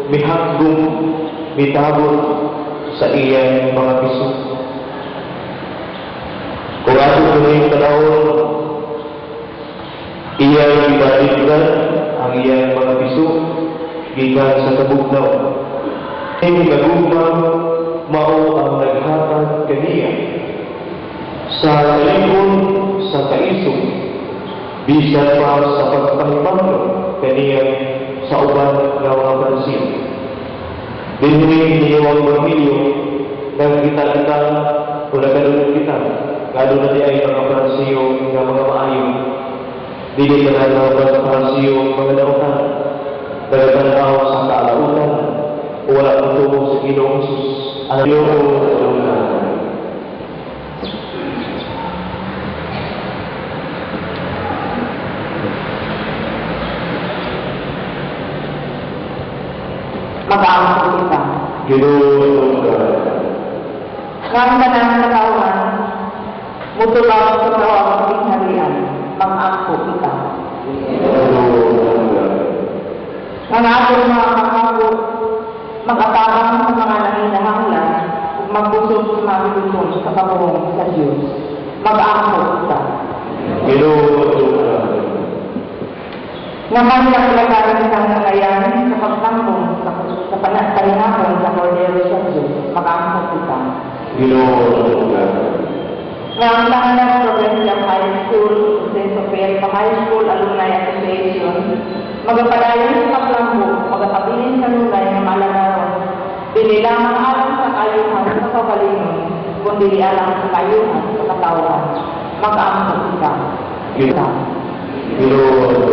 mihagdong, mitabot sa iyang mga piso. Kung ato tuloy panahon, iyang ibalikan ang iyang mga piso, gikan sa kabugnaw. Hindi nagugmang mao ang naghatag kaniya sa kalikon sa kaisog, bisan pa sa pagpahimanglo kaniya sa uban ng mga bansin. Dinhi niyo ang pamilyo ng kita-kita o nagkalunod kita, lalo na di ay mga Fransiyo ng mga maayo. Dili ka na mga Fransiyo mga nautan, nagaganaw sa kaalautan, o wala patubo sa Ginoong Jesus. Ang Ginoong mag-aampo kita. Ginoong Nang kanang katawan, mutulaw sa tawag ng harian, mag-aampo kita. Nang ato mga makago, mag-atarang sa mga nanginahanglan, ug magbusog sa mga bituton sa kapahong sa Diyos, mag-aampo kita. Ginoong Naman naglagaran ng kakayahan sa pagtambong sa panagparinahon sa Cordero sa Diyos, mag-aampo kita. Ginoong Nga ang lahat ng Provincial High School, St. Sofia High School Alumni Association, magapadayon sa paglambo, magapabilin sa lunay ng malagaron, dili lamang alam sa kayuhan sa kabalingon, kundi alam sa kayuhan sa katawan, mag-aampo kita. Ginoong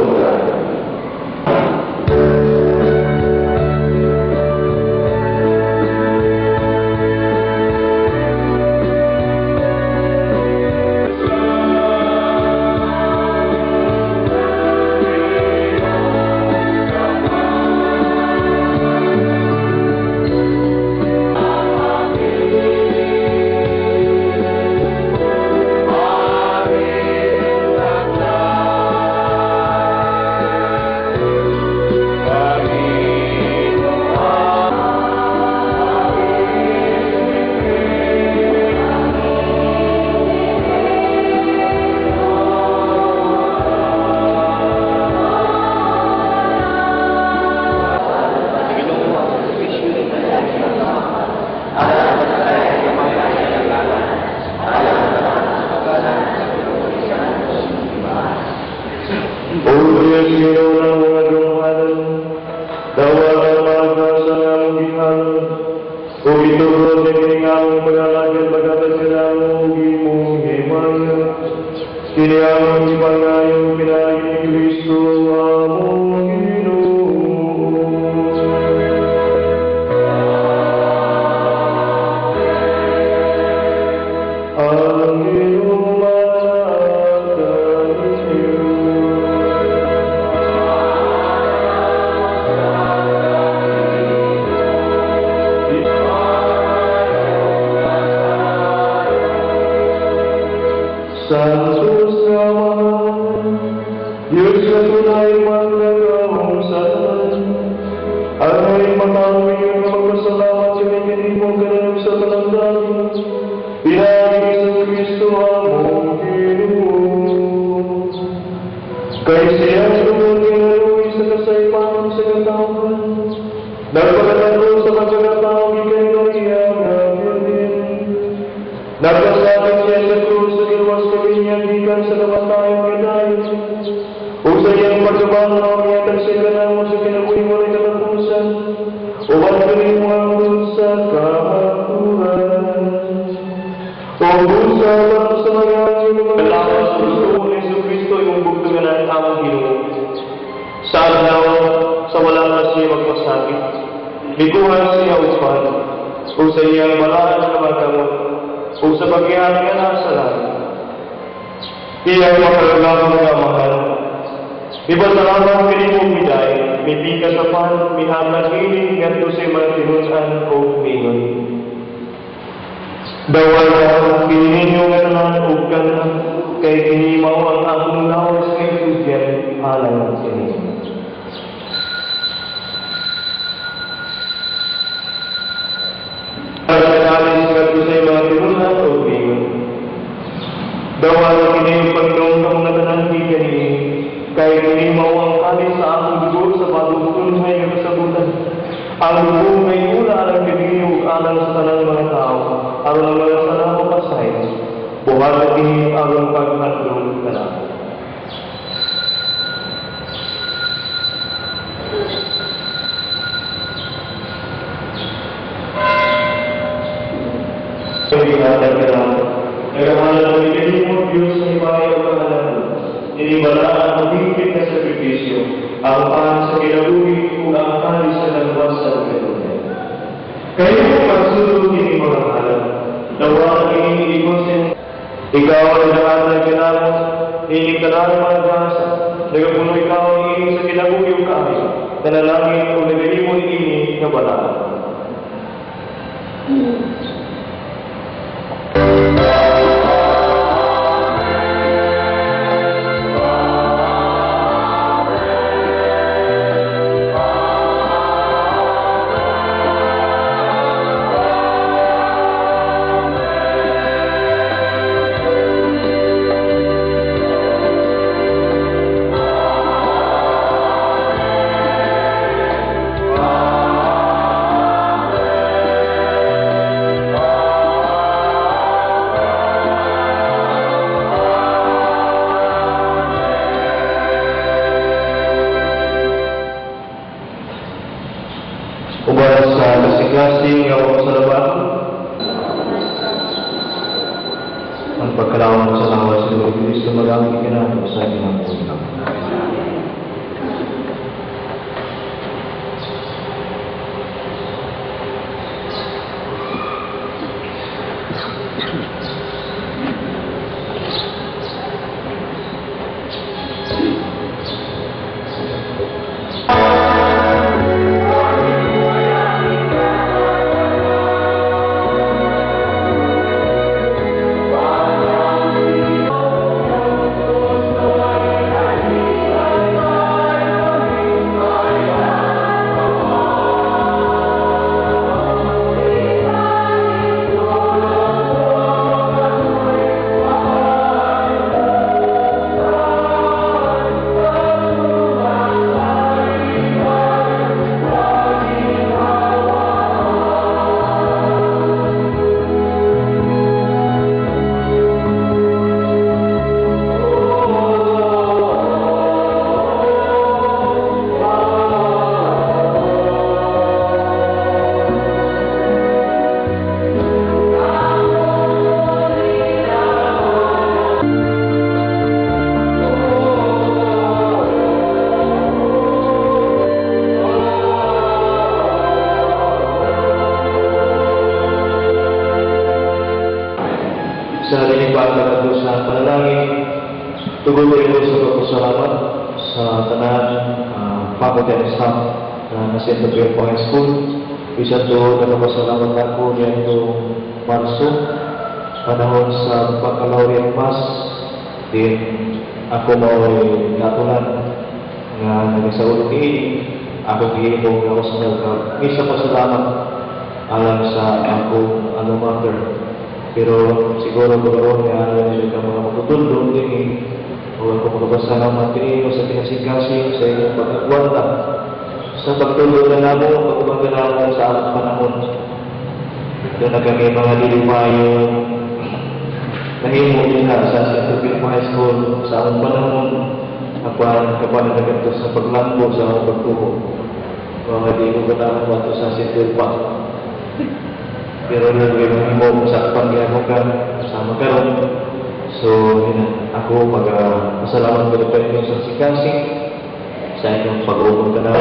Dawala kini Panginoon ang natananggi kani, kay kini mao ang kalis sa akong dugo sa bagong tunhay nga kasabutan. Ang dugo may ula alang kini ug alang sa tanang mga tao, aron ang mga sanako pasay, buhat kini aron paghandom kanako. Ingatan ka lang. Nagamalan mo ikili mo, Diyos na ibahay o pangalan mo. Inibalaan ang higpit na sakripisyo, ang paan sa kinabuhi kung ang kalis sa nagwas sa kalunan. Kayo mo pagsulong kini mga kalan. Nawa ang iniikosin. Ikaw ang lahat ng kinamos, hindi ka na mga gasa. Nagapuno ikaw ang ining sa kinabuhi o kami. Nanalangin o nagahimon ini na balaan. Ubas sa kasing-kasing nga ako sa laban, ang pagkalawang sa lawas sa Lord Cristo magamit ka natin sa ginagawa. Sa lilipan na ito sa panalangin, tuguloy ko sa pagpasalamat sa tanan faculty and staff na St. Gabriel High School. Isa to, nagpasalamat ako niyan itong Marso, panahon sa Baccalaureate Mass. Din ako mau'y natulan na nagsaulog ini, ako gihimo ako sa isa pasalamat alang sa akong alma mater. Pero siguro karon nga alam ka mga magtutulong din o kung magpasalamat kini sa pinasigasig sa inyong pagkagwanta sa pagtulong na namo pagkabang namo sa alang panahon. Doon na kami mga dilimayo nahimo din na sa St. Gabriel High School sa alang panahon kapan nagkanto sa paglambo sa akong pagtubo. Mga di ko ganahan wato sa St. Gabriel. Pero nagawin mo sa pagyago ka sama karon. So, ako pasalamat ko pa rin sa sikasing sa inyong pag-uupong ka na.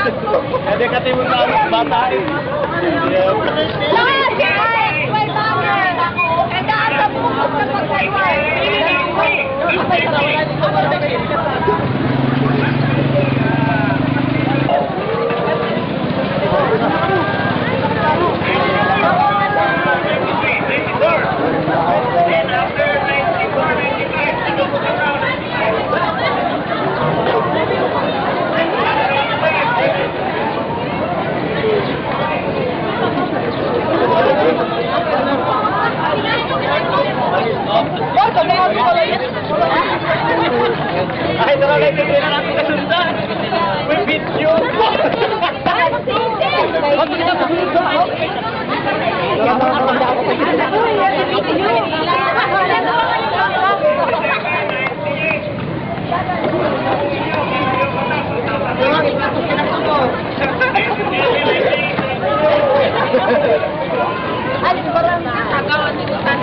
Hindi ka timon na bata eh. Lahat ay may banner. Kaya sa bukod na pagkaiway. Ay, talaga ito na natin kasundan. May video. Ba't kita kasundan? Alis barang agawan dito sa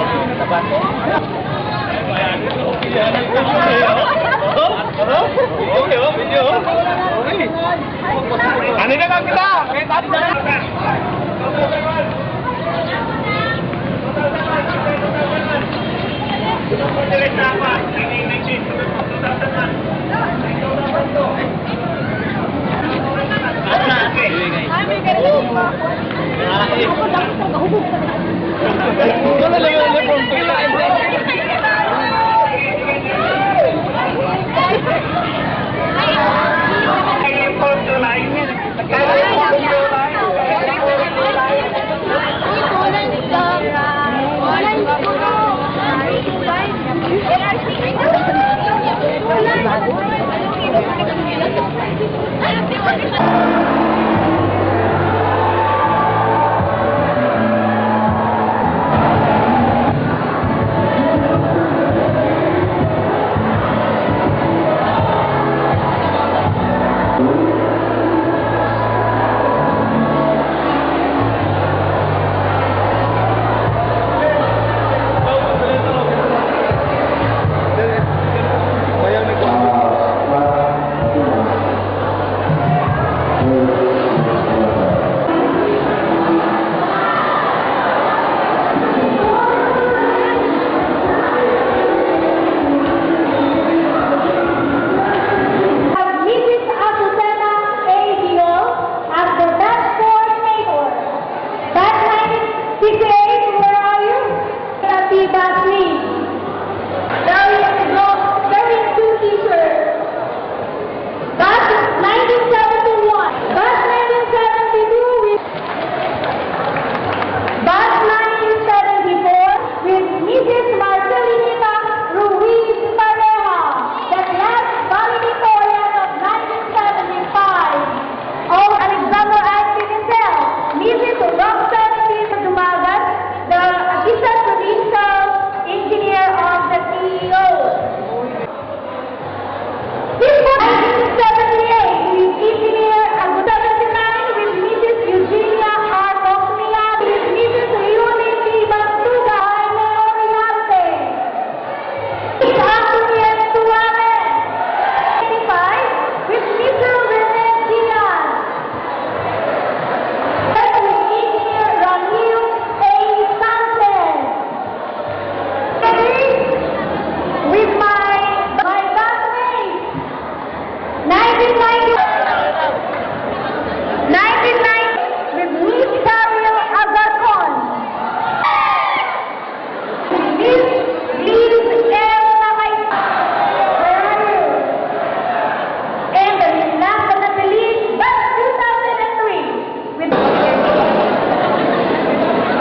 Okay, video. Ano na lang kita? Kahit ano na lang.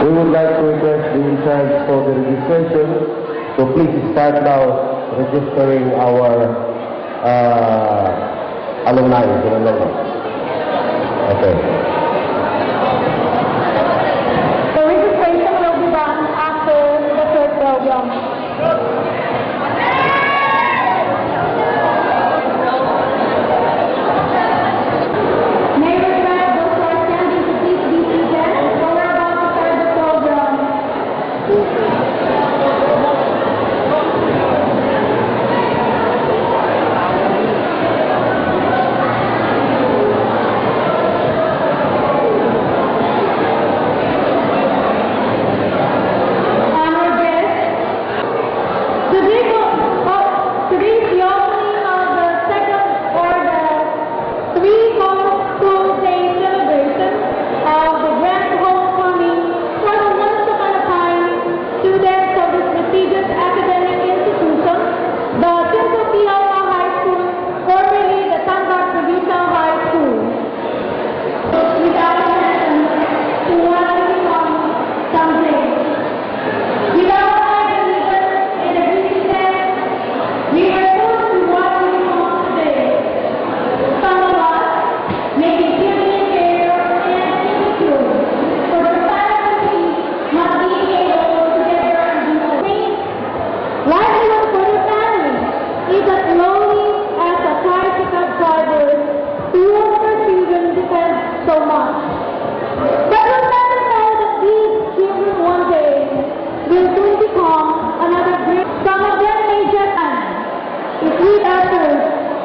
We would like to request the in charge for the registration. So please start now registering our alumni. Okay. The registration will be done after the third program. May I request those who are attending to please be seated, for we're about to start the program.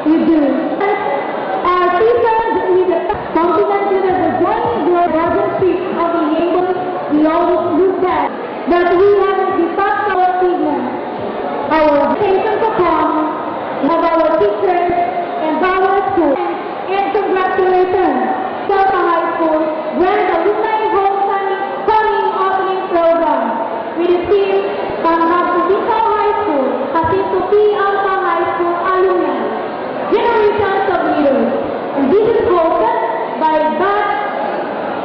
we do. Our seasons with the confidence with the joining your doesn't speak of being able, we always look back, but we haven't defined our achievements. Our education to come, of our teachers and our schools, and congratulations to the high school Grand Alumni Homecoming Opening Program. We received from Hasitito High School, Hasito P. Alpha High School alumni, generations of leaders. And this is hosted by batch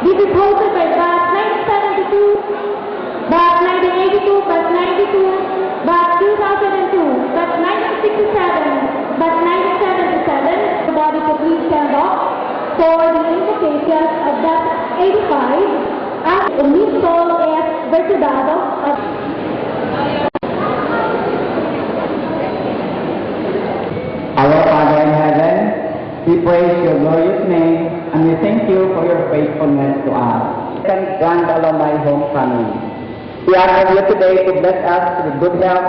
1972, batch 1982, batch 92, batch 2002, batch 1967, batch 1977. The body to please stand up for the invocation of batch 85 as Miss Sol S. Bertudado of Our Father in heaven, we praise your glorious name and we thank you for your faithfulness to us. Second Grand Alumni Homecoming. We ask of you today to bless us with good health,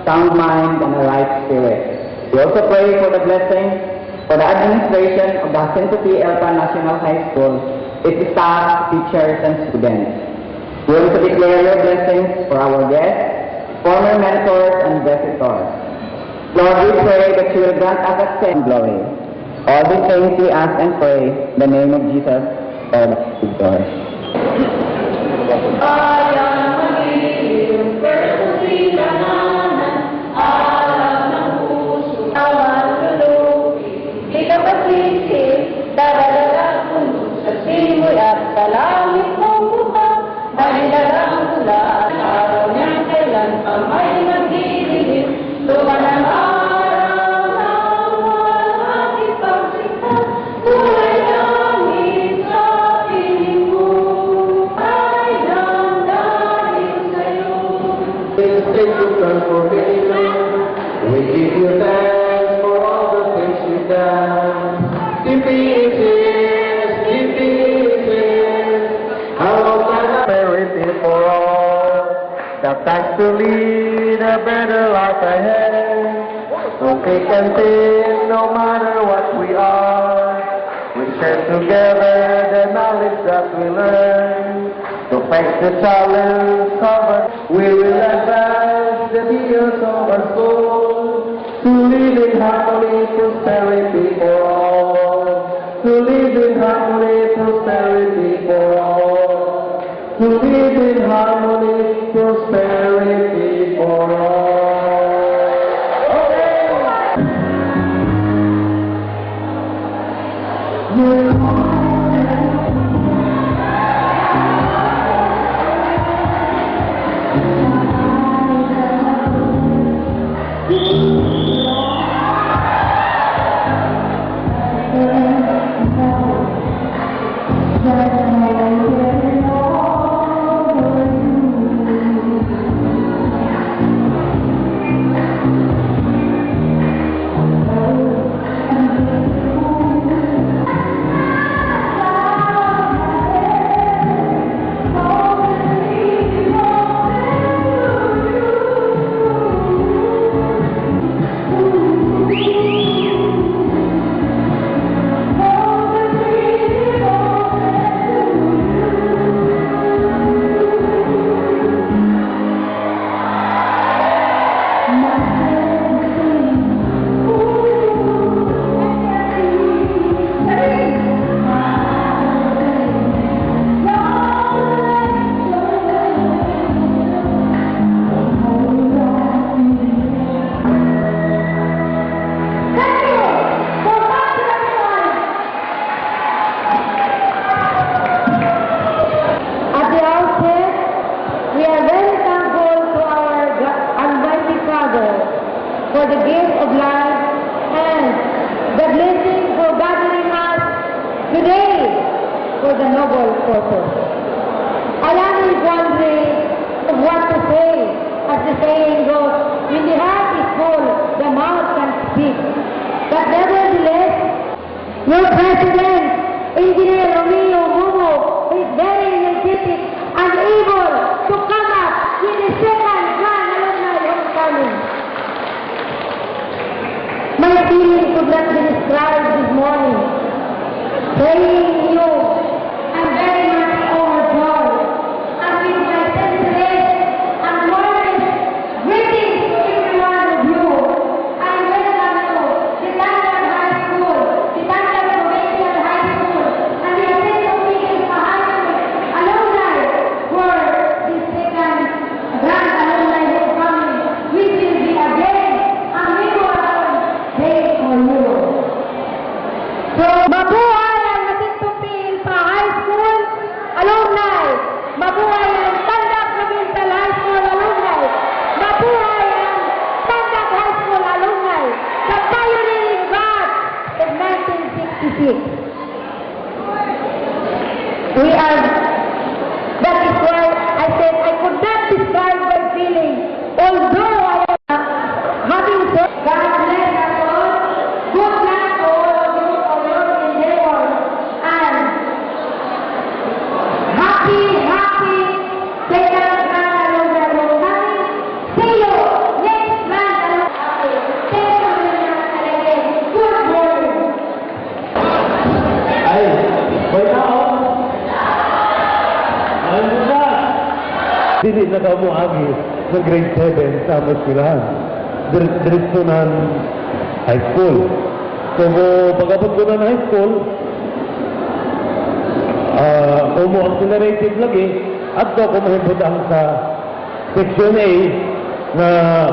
sound mind, and a right spirit. We also pray for the blessing for the administration of the Jacinto P. Elpa National High School, its staff, teachers, and students. We also declare your blessings for our guests, former mentors, and visitors. Lord, we pray that you will grant us access and glory. All these things we ask and pray in the name of Jesus, Lord of Victor. We give you thanks for all the things you've done. How can I merit it for all? The thanks to lead a better life ahead. So thick and thin, no matter what we are, we share together the knowledge that we learn. To face the challenge covered, we will advance the years of our soul. To live in harmony, prosperity for all. To live in harmony, prosperity for all. To live in harmony, prosperity for all. for the gift of life and the blessing for gathering us today for the noble purpose. I am wondering what to say, as the saying goes, when the heart is full, the mouth can speak. But nevertheless, your President, Engineer Romeo Mumo, is very energetic and able to come up with the second Grand Alumni Homecoming. My feeling could cannot be described this morning. Praying you, I'm very much overjoyed. And with my senseless and warmest greetings to every one of you, I welcome you to Tandag High School, the Tandag Provincial High School, and the St. Peter's High School alumni for the second Grand Alumni Homecoming, which will be again a memorable day for you. So, mabuhay ang Jacinto P. Ilpa High School alumni! Mabuhay ang Tandag Provincial High School alumni! Mabuhay ang Tandag High School alumni! The pioneering batch of 1966. That is why I said I could not describe my feeling, although I am having so God bless us all. Good luck to all of you for your endeavors, and happy second Grand Alumni Homecoming. See you next Grand Alumni. Thank you very much, and again, good morning. Ay, may tao. Ano na? Dili na ka mo agi ng grade 7 sa Masirahan. Diretso ng high school. So, pag-abot ko ng high school, accelerated lagi, at ko mahibutang sa Section A na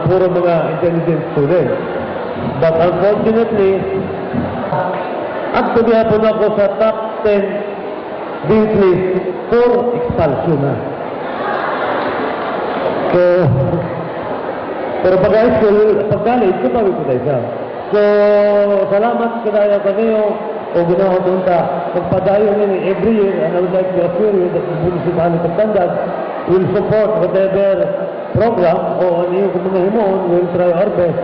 puro mga intelligent students. But unfortunately, at kumiapon ako sa top 10 Dean list for expulsion na. So, pero pag-high school, pag-college, kumawi ko tayo siya. So, salamat kadaya kaniyo o ginawa punta. Pagpadayo nini every year, and I would like to assure you that the municipality of Tandag will support whatever program o ano yung mga himoon, will try our best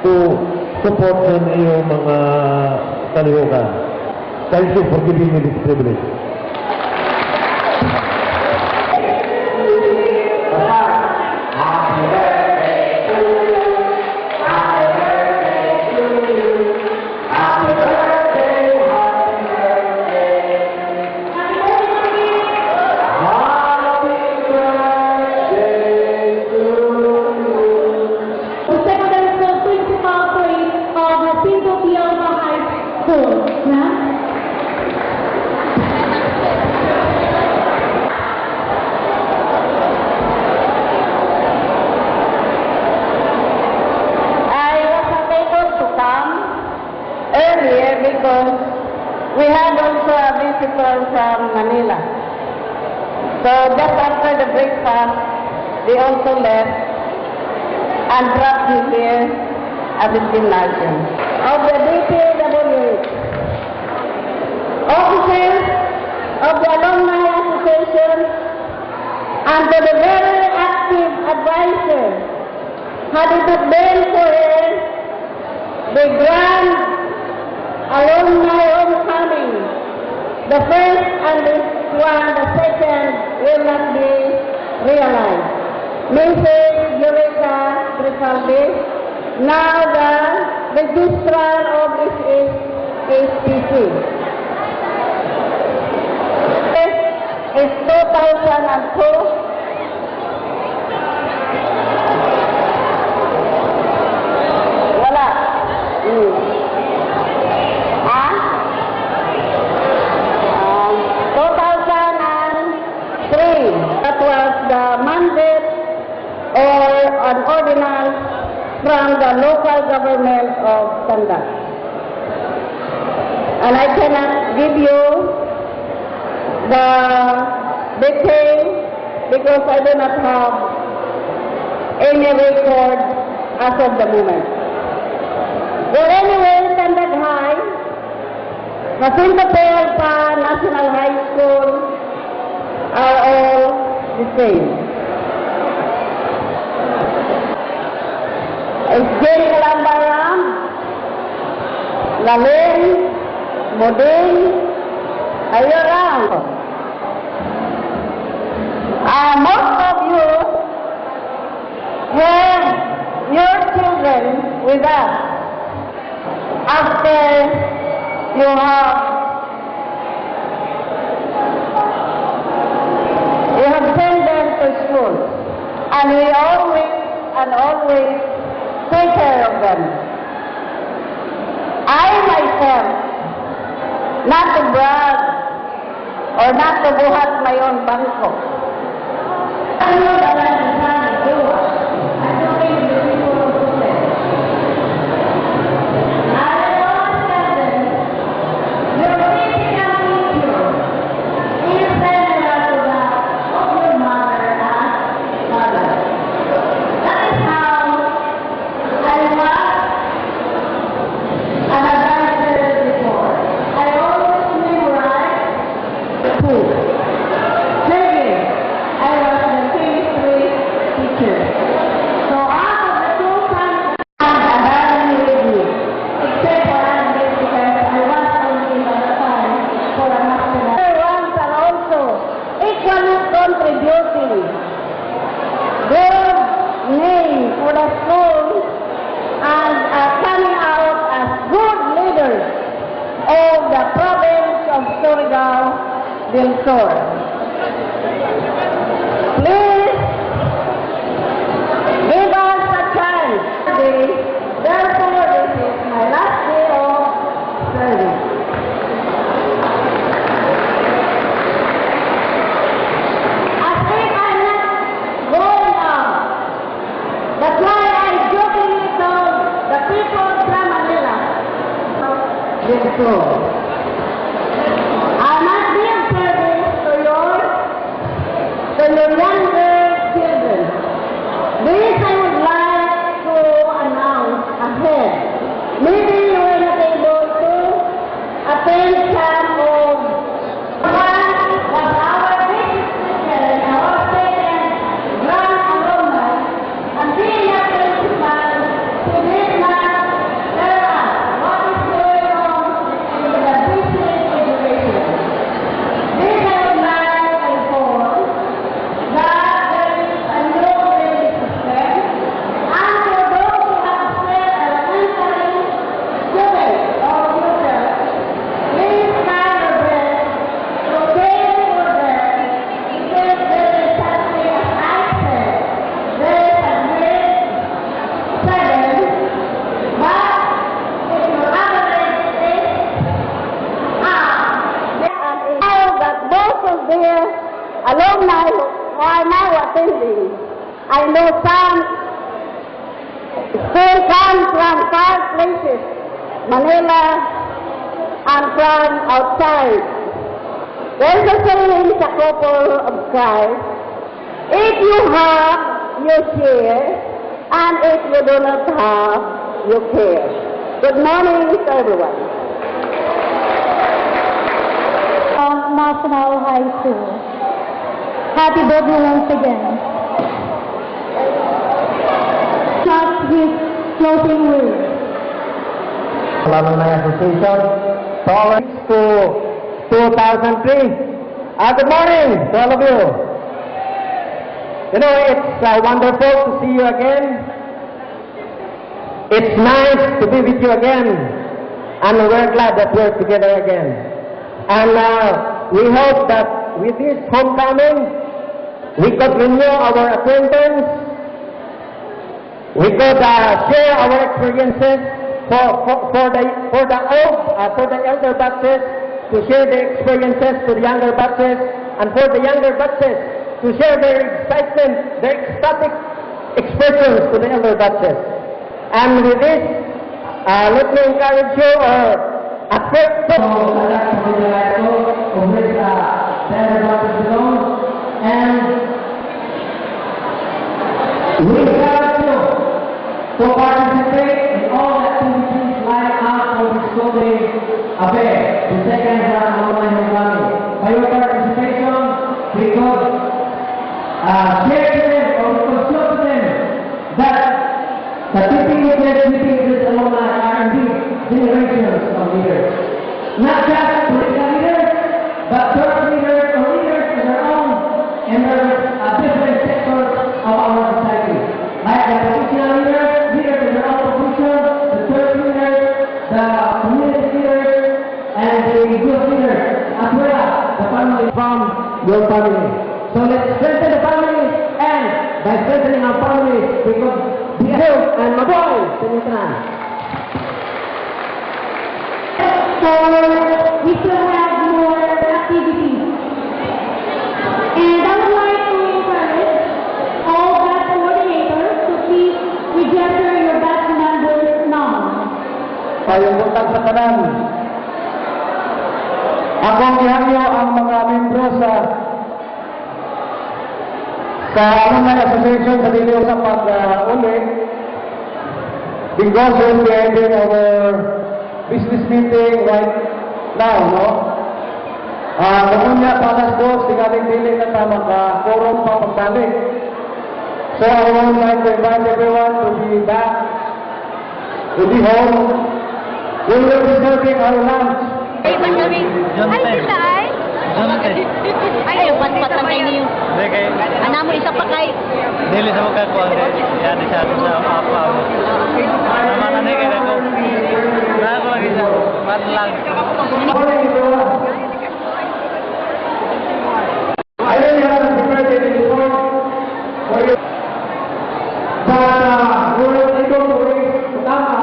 to support ng iyong mga kalihukan. Thank you for giving me this privilege. The secondary school principal of Jacinto P. Ilpa High School. Yeah? I was unable to come earlier because we had also a visitor from Manila. So just after the breakfast, they also left and dropped me here at the gymnasium. Of the DPWH, officers of the Alumni Association, and to the very active advisor, had it not been for her, the Grand Alumni Homecoming, the first and this one, the second, will not be realized. Mrs. Eureka Grisaldi, now the registrar of HPC. This is 2002. Wala. Ha? 2003. That was the mandate or an ordinance from the local government of Tandag. And I cannot give you the detail because I do not have any record as of the moment. Well, anyway, Tandag High, Jacinto P. Ilpa National High School are all the same. SJ Kalambaram, Lalin, Moding, Ayorang. Most of you have your children with us. after you have sent them to school, and we always take care of them. I myself, not to brag or not to buhat my own bangko. I know that I'm the son of you. I don't think the people will do that. I always tell them, your physical feature is similar to that of your mother and father. That is how I was, and as I said before, I always memorize food. Second, I was the chemistry teacher. So out of the two sons, I'm learning with you. Except for English because I was only by the time for a national. Other ones are also equally contributing good name for the school and are coming out as good leaders of the province of Surigao del Sur. Please give us a chance today. Therefore, this is my last day of service. As if I'm not going out. That's why I jokingly told the people from Manila, del Sur, I must be of service to your younger children. This I would like to announce ahead. Maybe you were not able to attend some of one was our business teacher and our second grand alumni, and being a principal, he did not tell us what is going on in the business education. This I would like to inform that there is a new grading system, and for those who have spent elementary students or tutors, please try your best to pay for them because there is something, as I said, there is a grade 7, but if your average is now that both of their alumni who are now attending, I know some still come from far places, Manila, and from outside. There's a saying sa couple of Christ, if you have, you share, and if you do not have, you care. Good morning to everyone. National High School. Happy birthday once again. Start his closing words. Alumni Association, towards to 2003. Good morning to all of you. You know, it's wonderful to see you again. It's nice to be with you again. And we're glad that we're together again. And we hope that with this homecoming, we could renew our acquaintance. We could share our experiences for the elder batches to share their experiences to the younger batches, and for the younger batches to share their excitement, their ecstatic expressions to the elder batches. And with this, let me encourage you at first and we encourage you to participate in all activities lined up for the school day affair, the second grand alumni homecoming. By your participation, we could share to them or we could show to them that the teaching alumni are indeed generations of leaders. Not just political leaders, but church leaders or leaders in their own and their different sectors of our society. Like the political leaders in their own profession, the church leaders, the your family. So let's strengthen the family, and by strengthening our family, we could be healed and mabuhay sa inyong tanan. So, we still have more activities. And I would like to encourage all batch coordinators to please register your batch numbers now. Payungutang sa tanan. Akong gihangyo ang mga membro sa Alumni Association sa dito sa pag-ulit. Because we'll be ending our business meeting right now, no? Kung niya palas dos, tingaling dili na ta maka-forum pa pagbalik. So I would like to invite everyone to be back to the home. We will be serving our lunch. Ay, masabi. Ay, sila ay. Ay, pat-patan kayo niyo. Hindi kay... Ano mo, isa pa kay. Dili sa magkakuha. Yan siya sa apa. Naman na kaya ko. Bago lagi sa matlang. I really haven't prepared any report for you. But we were able to raise the number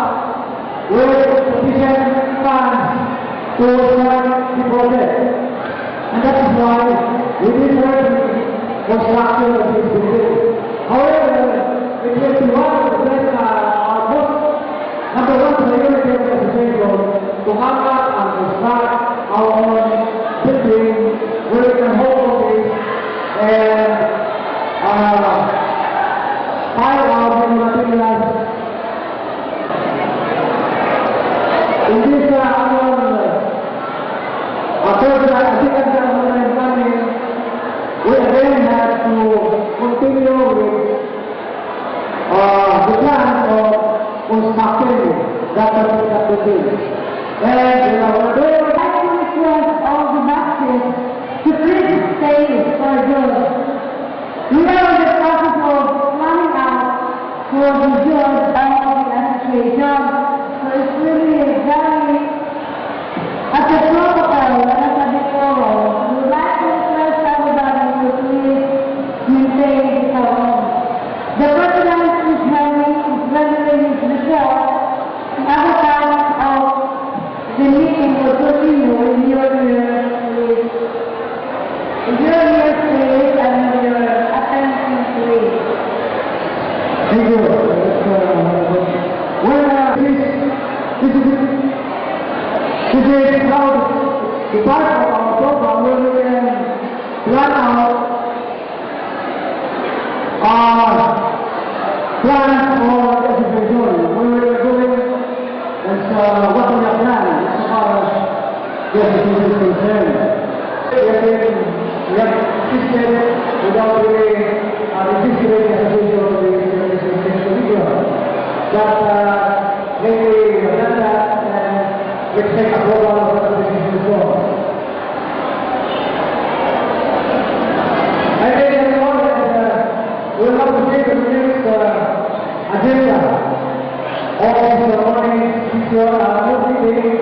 with sufficient funds to start the project. And that is why we did construction of this building. However, it will be one of the best, our most number one priority of the association to come up and to start our own building where we can hold office and find out the materials. In this we again have to continue with the plan of constructing that particular building. And we're doing All the boxes to please stay for good. We are in the process of planning out for the good of the association. So it's really very, at the protocol, as I before, we would like to request everybody to please maintain the home. The president is having his report. Other times of the meeting will continue in your place and your attention place. thank you. This is how the part of our program where we can plan out plans for the association. When we are doing that's what we have planned as far as the association is concerned. We have assisted without really registering the association of the individual. But maybe we have done that and we expect a program of the association as well. I think everyone that will have to take the next agenda of the morning meeting.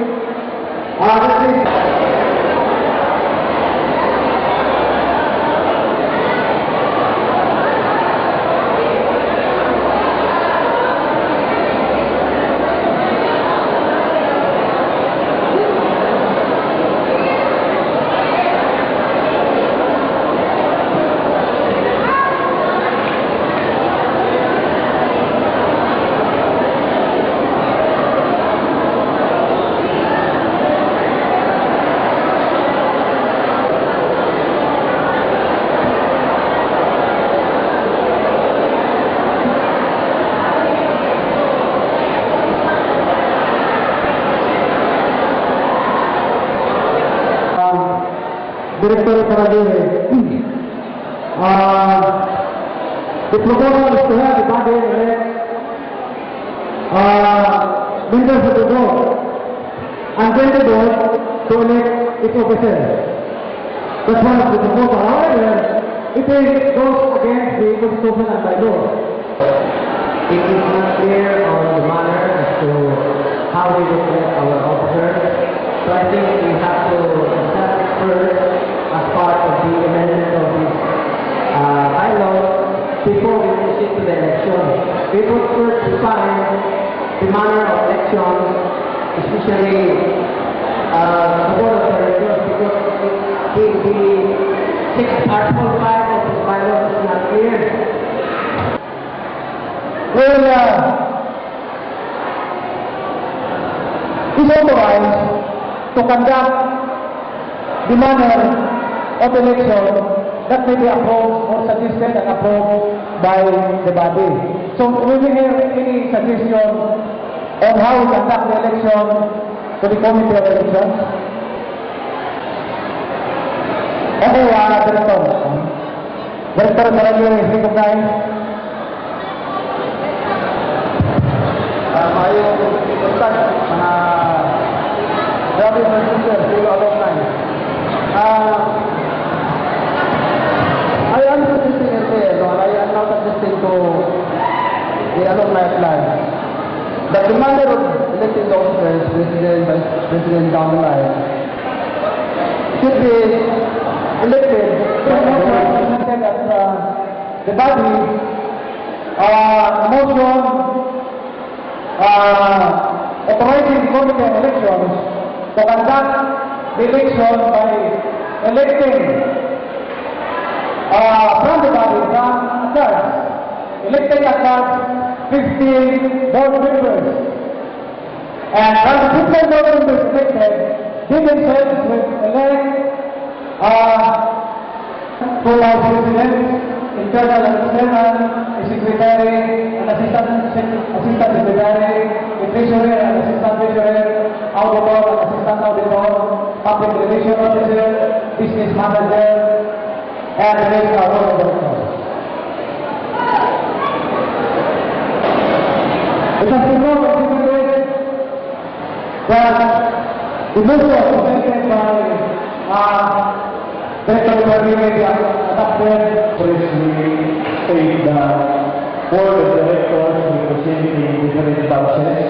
Director Paradine. The proposal is to have the body elect members of the board and then the board to elect its officer. That's one of the proposal. However, it goes against the constitution and by law. It is not clear on the manner as to how we will elect our officers. So I think we have to accept it first as part of the amendment elections, especially the board of directors, because the 6th Article 5 of the bylaws is not clear. Well, is authorized to conduct the manner of election that may be approved or suggested and approved by the body. So, will we hear any suggestion on how we conduct the election to the Committee of Elections? Okay, Director. Director, Marayo is recognized. Mayong ipuntan mga grabe mga sister, pero alumni. I am suggesting it there, no? I am not suggesting to the alumni at large. But the manner of electing the officers, President, Vice President down the line, should be elected. The body motion authorizing the Committee on Elections to conduct the election by electing from the body at large, electing at large 15 board members. And from the 15 board members elected, they themselves will elect 2 vice presidents, internal and external, a secretary, an assistant secretary, a treasurer and assistant treasurer, auditor and assistant auditor, public relations officer, business manager, and the rest are all directors. It has been known considered that the motion presented by Director Media adopted Previously state that board of directors representing different batches,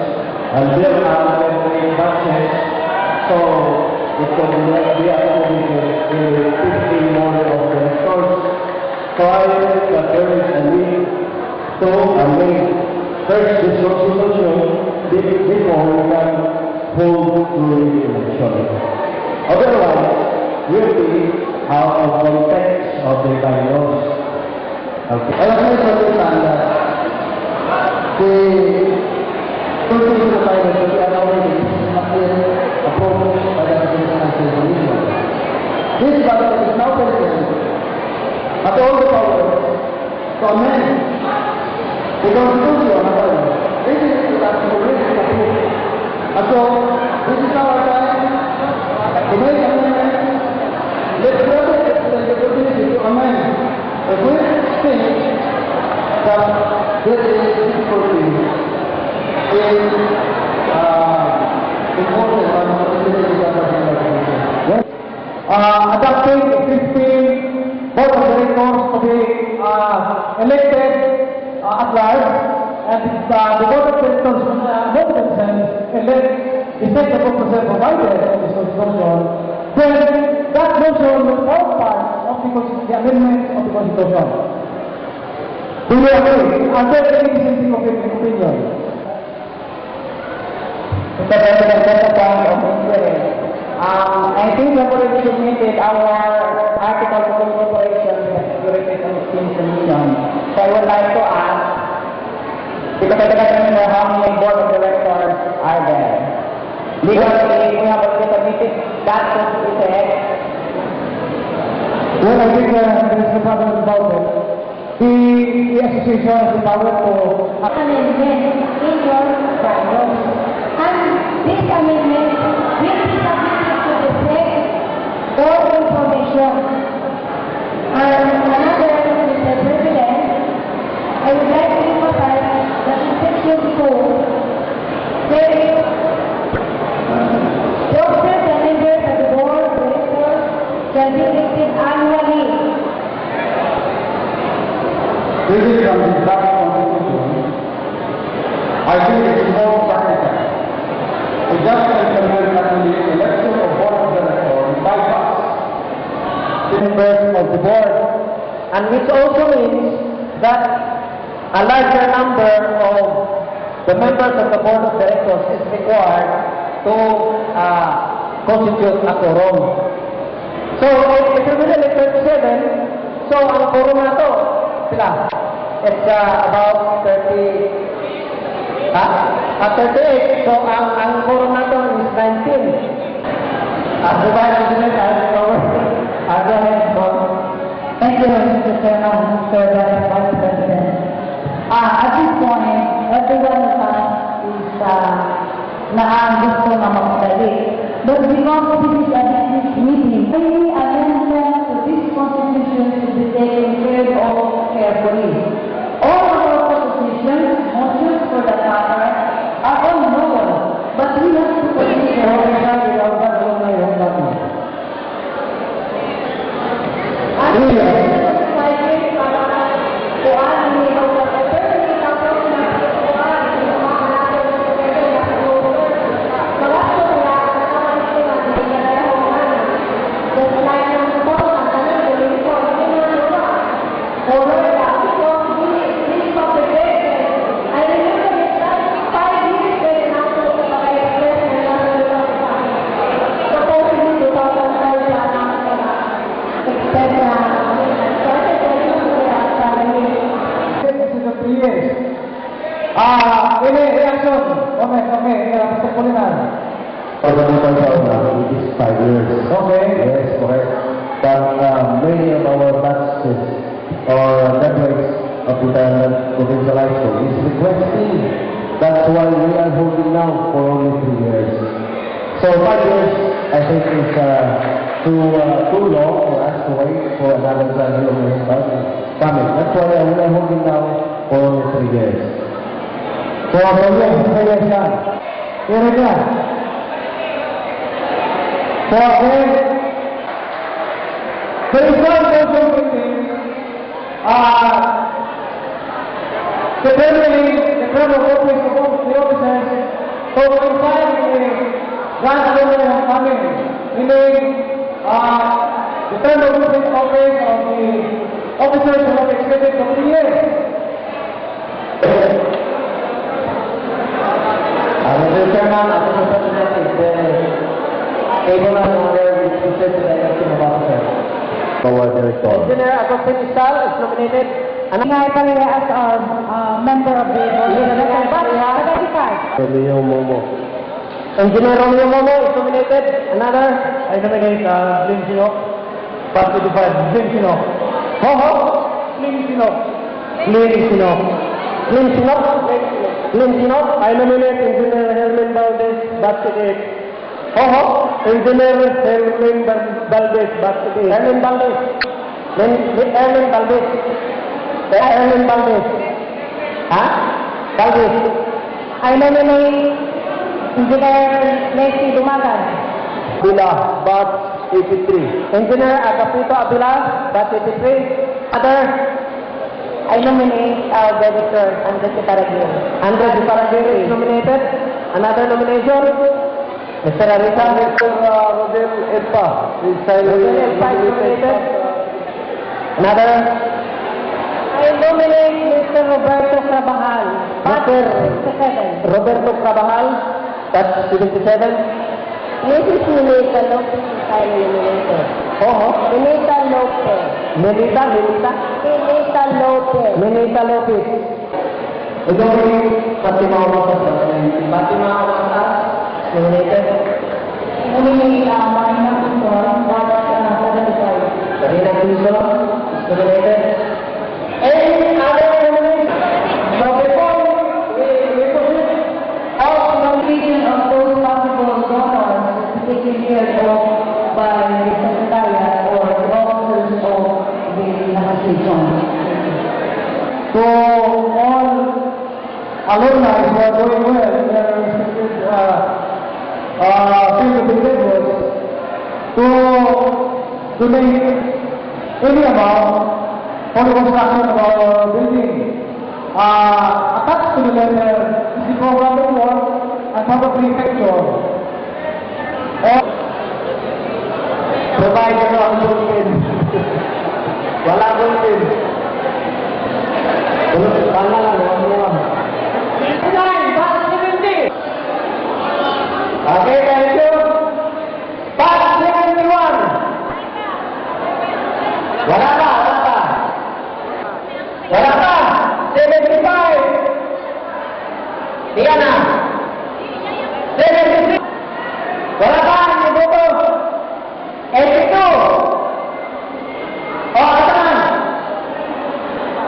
and there are 8 batches, so it could be approved in 15 board of directors. So I think that there is a need to make first this resolution before we can hold through the election. Otherwise, will be out of context of the bylaws. Okay. I was also understand that the purpose of the bylaws will be allowed is not yet approved by the Constitutional Commission. This bylaw is now present at all the powers to amend the Constitution. This is the Constitution approved. And so, this is our time to make amendments. Let's take the opportunity to amend if we think that there is difficulty in enforcing on adopting the 15 board of directors to be elected at large, and the board of directors vote themselves elect the second officer provided in this constitution, then that motion will form part of the amendment of the Constitution. Do you agree? Under any dissenting opinion? Mr. President, that's a point of inquiry. I think we have already submitted our article of incorporation to the Security and Exchange Commission. So I would like to ask, because I cannot remember how many board of directors are there. Legally, we have already submitted that to the effect. Well, I think there is no problem about it. The association has the power to amendment in your bylaws. And this amendment will be submitted to the SEC for information. And another, Mr. President, I would like to emphasize that in section 2, there is the officers and members of the board of directors shall be elected annually. this is from the draft constitution. I think it is more practical. We just implement that the election of board of directors bypass members of the board, and which also means that a larger number of the members of the board of directors is required to constitute a quorum. So, if you will elect 37, so ang quorum na to, sila, it's about 38. So, ang quorum na to is 19. Diba, Thank you, Mr. Chairman, Mr. Vice President. At this point, everyone of us is gusto na magdali. But because this is a business meeting, any amendment to this constitution should be taken care of carefully. All of our propositions, motions for the matter, are all noble, but we have to consider Ini reaction. Okay, Mr. Polinar. It is 5 years. Okay. Yes, correct. But many of our batches or networks of the provincial high school is requesting. That's why we are holding now for only 3 years. So 5 years, I think, is too long for us to wait for another graduate coming. That's why we are holding now for only 3 years. So, saya siya. Here it is. So, again, the result of the meeting, determining the term of office of the officers, so inside the grant alumni of coming, meaning, the term of office of the officers who have extended for 3 years. Mr. Chairman, ako sa President is able na order which is the election of officer. Forward director. Engineer Agustin Isal is nominated. Ngay Pareha as a member of the board. Romeo Momo. Engineer Romeo Momo is nominated. Another, I nominate Lim Sinok. Party to 5, Lim Sinok. Lim Sinok. Lim Sinok, I nominate Engineer Herman Valdez, Basket 8. Engineer Herman Valdez, Basket 8. Herman Valdez. Valdez. I nominate Engineer Leslie Dumagan. Bila, Bat 83. Engineer Agapito Abila, Bat 83. Other, I nominate our Director, Andres Iparagil. Andres Iparagil is nominated. Another nomination, Mr. Arisa. Mr. Rodel Edpa is nominated. Another, I nominate Mr. Roberto Crabahal. Mr. 77. Roberto Crabahal, that's 77. Mrs. Melita Lopez is highly nominated. Melita Lopez. Melita Lopez. Ito Fatima Omatas, nominated. Nominate Marina Pinson, but 75. Marina Pinson, nominated. Any other nominations? So before we proceed, All nomination of those possible donors is taken care of by the Secretariat or the officers of the association. so all alumni who are doing well in their respective field of endeavors to donate any amount for the construction of our building. Attached to the letter is the program report and probably picture. Provide ang bulletin. Wala bulletin. Wala lang, wala lang. Okay, thank you. Batch 71. Wala pa, wala pa. Wala pa. 75. Iyan na. 76. Wala pa, hindi buto. 82. O, ito na.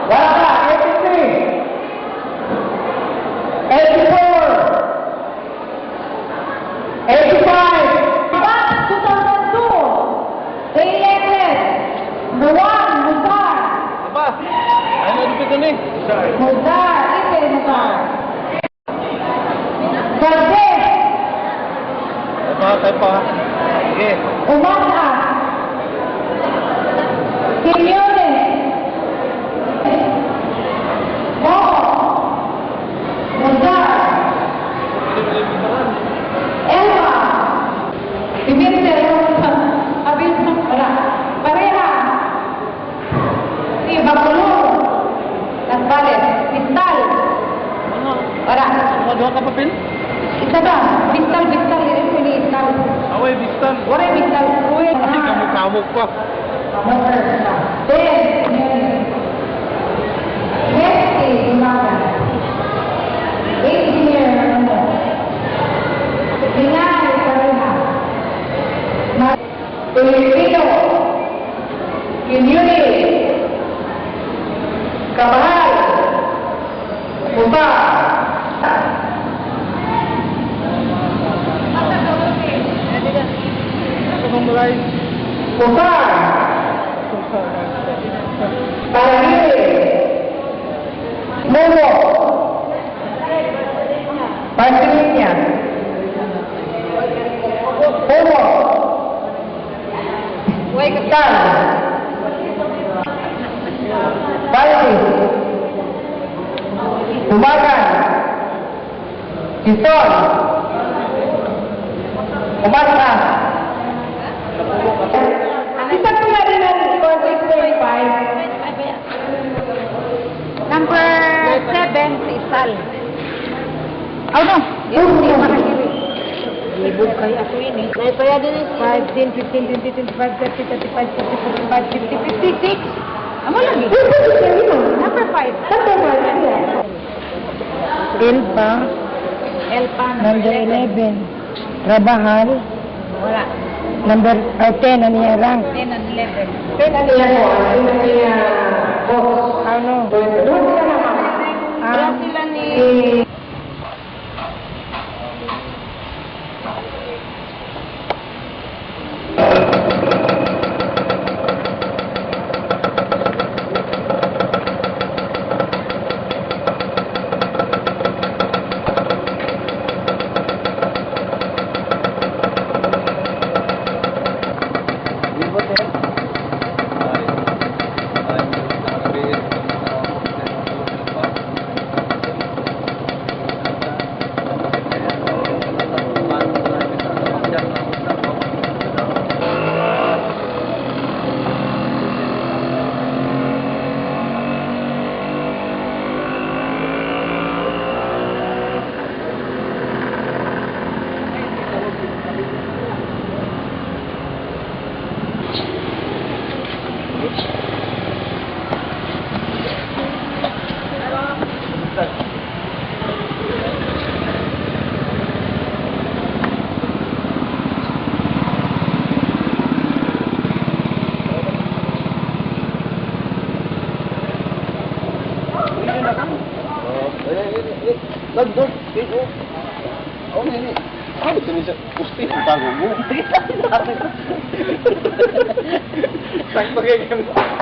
Wala pa, 83. 84. 85. Batch 2002, the elected, the one, Muzar. Apa? Ano dito ni? Sorry. Muzar, ito Muzar. Valdez, Tayo pa. Sige. Umasa. Quinones. Bobo. Muzar. Elba. Pimentel. Abis wala. Pareha. Si Bacolor. Las Vales. Pistal. Wala. Dua ka papel? Isa ba? Pistal. Ini Pistal. Away, bistan. Wala Pistal. Uy. Kasi kamuk-kamuk pa. Filipino, Community, Kabahal, Pupa, Pupa, Paragiri, Momo, Pantilinya, Momo, Tan, Bali, Umagan, Quezon, Umasa. Isa po na rin ang 6.5. Number 7, si Sal. Oh, no. Yung Hindi makakiri. Libog kayo ako yun eh. Naipaya din yung 5, 10, 15, 20, 25, 30, 35, 40, 45, 50, 56. Amo lagi. Number 5. Elpa, Number 11. Trabahal, Wala. number 10 ano yan rank? 10 and 11. Ano yan po? Ano niya? Boss. Ano? Doon sila naman. Wala sila ni...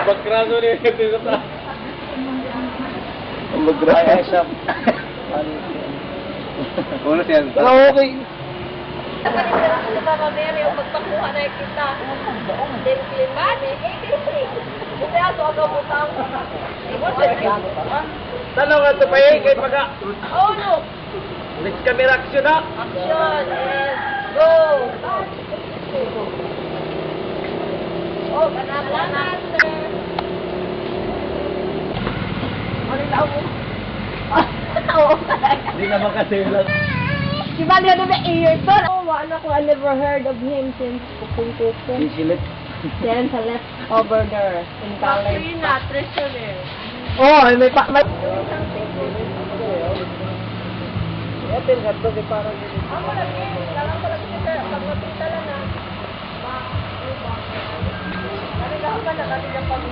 Bakraso ni ito sa Ang mag-raya siya. Ano siya? Okay. Mama Mary, ang magpakuha na kita. Then, climatic, kasi ako ang butang. Tanong nga ito pa kay pagka. Oh, no. Next camera action na. Action and go. Oh, salamat, sir. Ano tao mo? Oo. Hindi naman kasi lang. Di ba liyan na may ear? Wala ko, I never heard of him since Kupong. Then sa left over there in college. Actually, not treasurer. Oh, may pa... May... Ako lagi, dalang ko lagi sir, pag mapita lang na. Narigaw ka na, narigaw pa mo.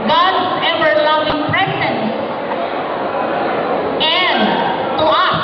God's ever-loving presence, and to us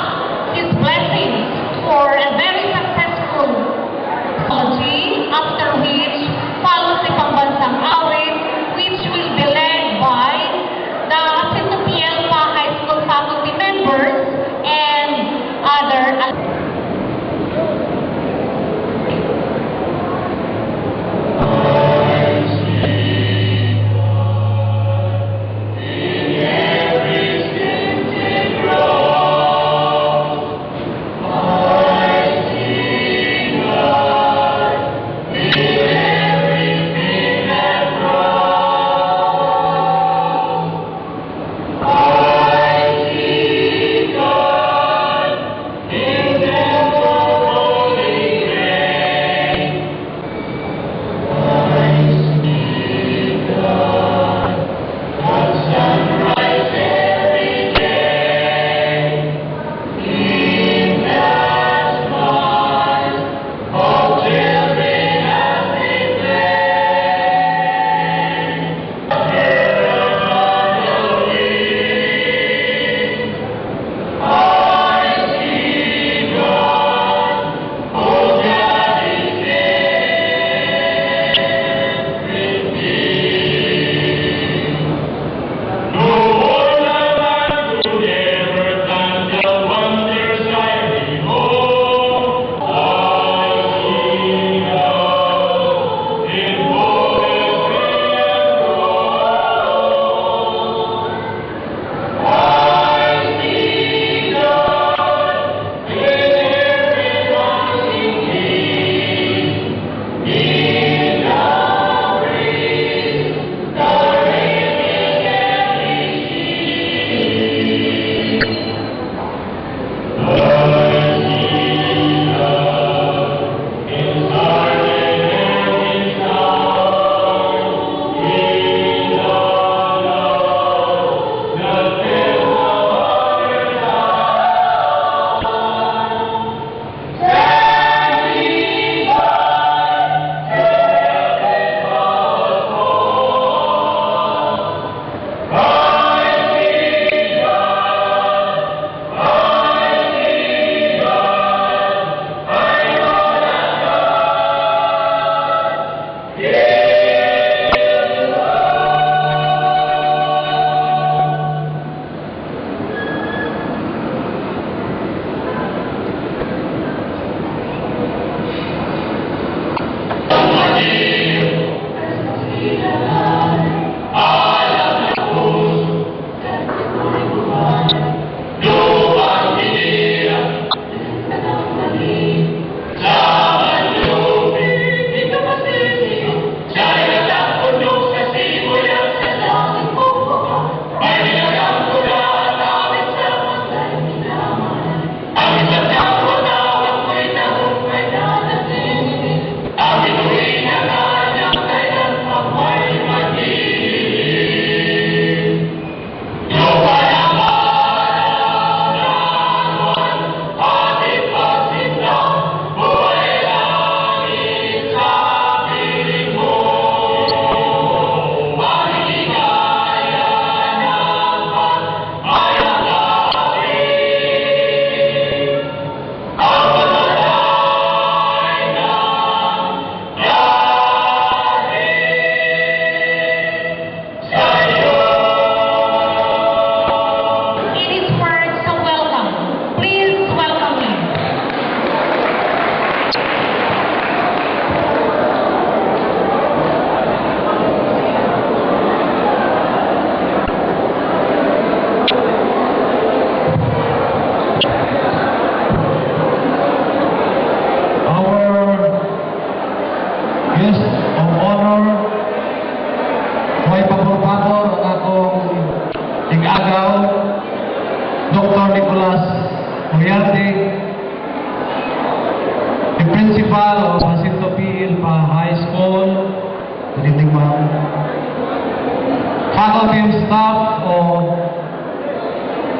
staff of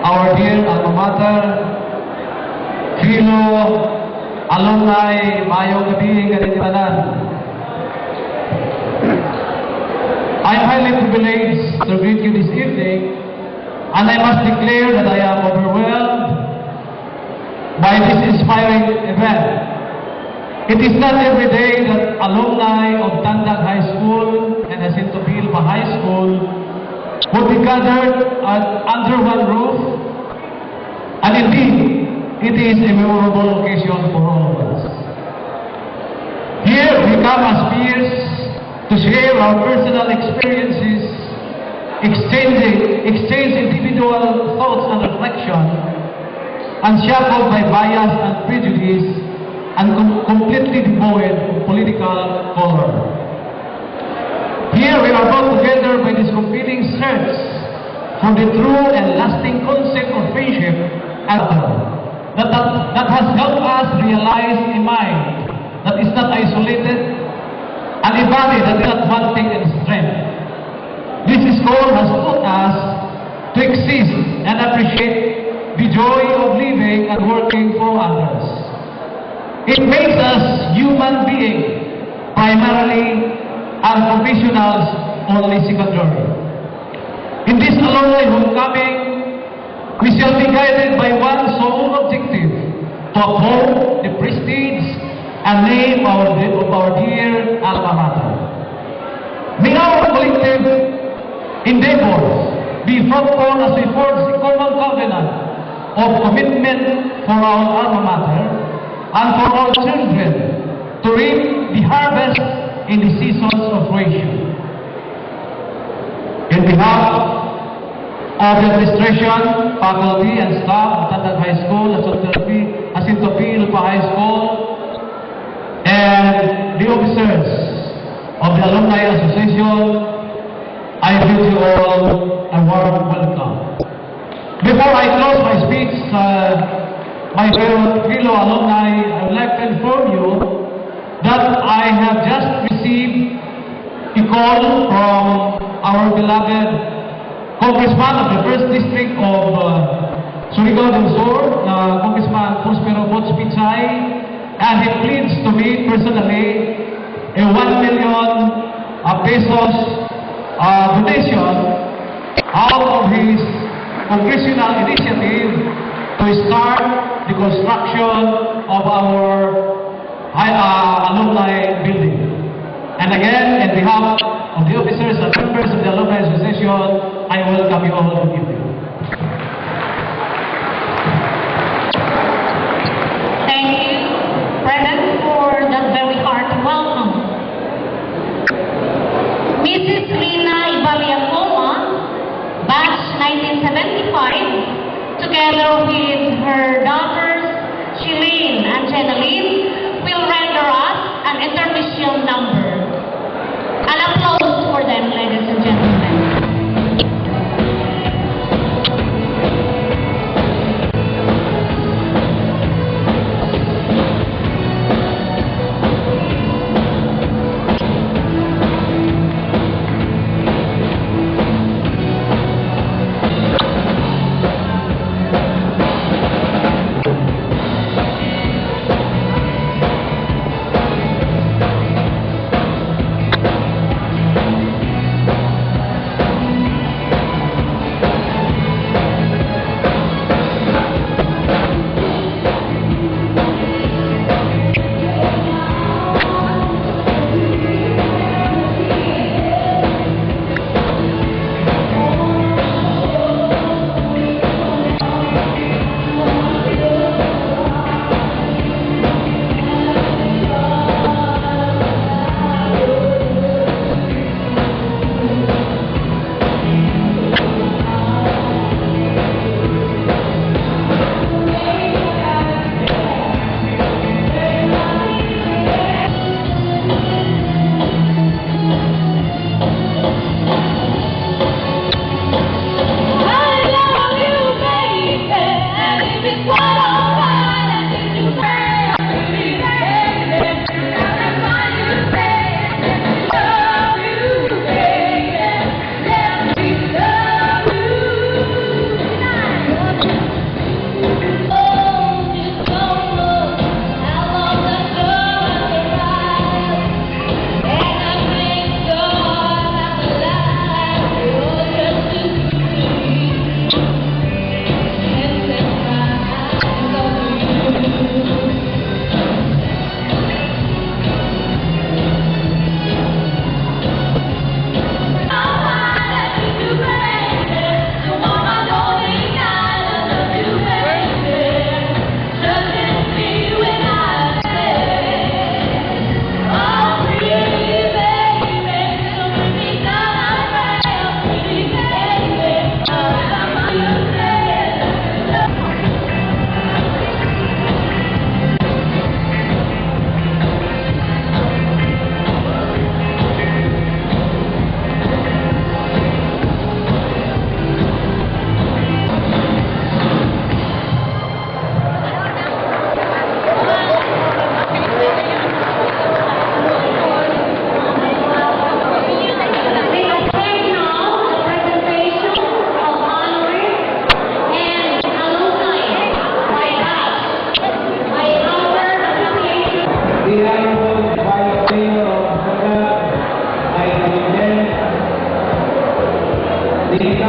our dear alma mater, fellow alumni, mayong gabi kanintanan. I'm highly privileged to greet you this evening, and I must declare that I am overwhelmed by this inspiring event. It is not every day that alumni of Tandag High School and Jacinto Bilba High School would be gathered under one roof, and indeed, it is a memorable occasion for all of us. Here we come as peers to share our personal experiences, exchange individual thoughts and reflection, unshackled by bias and prejudice, and completely devoid of political color. Here we are brought together by this competing search for the true and lasting concept of friendship and that has helped us realize a mind that is not isolated and a body that is not wanting in strength. This school has taught us to exist and appreciate the joy of living and working for others. It makes us human beings primarily and professionals only secondary. In this alumni homecoming, we shall be guided by one sole objective: to uphold the prestige and name of our dear alma mater. May our collective endeavors be fruitful as we forge the common covenant of commitment for our alma mater and for all children to reap the harvest in the seasons of fruition. In behalf of the administration, faculty, and staff of Tandag High School, Jacinto Bilba High School, and the officers of the Alumni Association, I bid you all a warm welcome. Before I close my speech, my fellow alumni, I would like to inform you that I have just received a call from our beloved Congressman of the 1st District of Surigao del Sur, Congressman Prospero Bots Pichay, and he pleads to me personally a 1 million pesos donation out of his congressional initiative to start the construction of our alumni building. And again, on behalf of the officers and members of the Alumni Association, I welcome you all to give you. Thank you, President, for that very hearty welcome. Mrs. Lina Ibaliacoma, batch 1975, together with her daughters, Shilene and Jenaline, will render us an intermission number. An applause for them, ladies and gentlemen.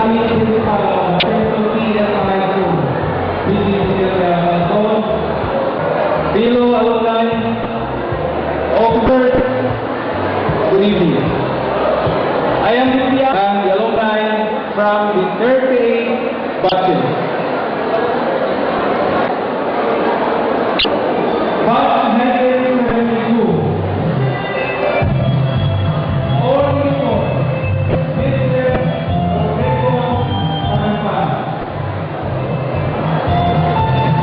acting principal of Central P.S. High School, which is Malcon. Fellow alumni, officers, good evening. I am Lydia and the alumni from the 38th batches. Batch 1972. Only for Mr. Rodrigo Manampa.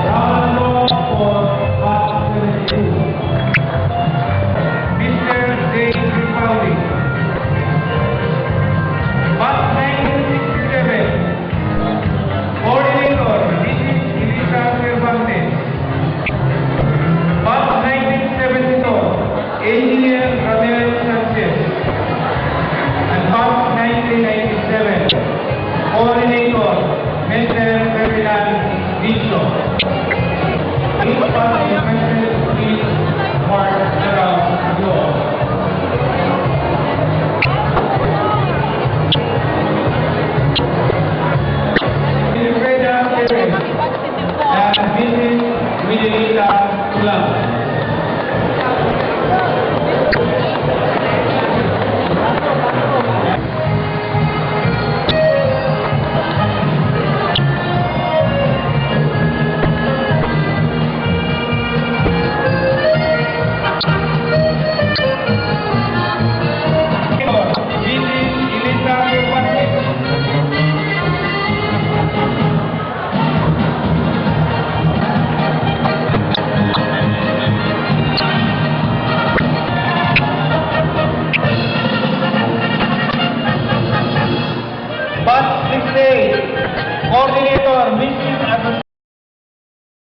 Round of applause for Batch 72. Mr. James Ripaldi. Batch 1967. Coordinator, Mrs. Elisa Cervantes. Batch 1972, Engineer Ramel Sanchez. And Batch 1997, Coordinator, Mr. Ferdinand Dicho. Each batch is mentioned to please mark around the door. Mrs. Freda Perez and Mrs. Miguelita Tulang. Batch 68, Coordinator, Mrs.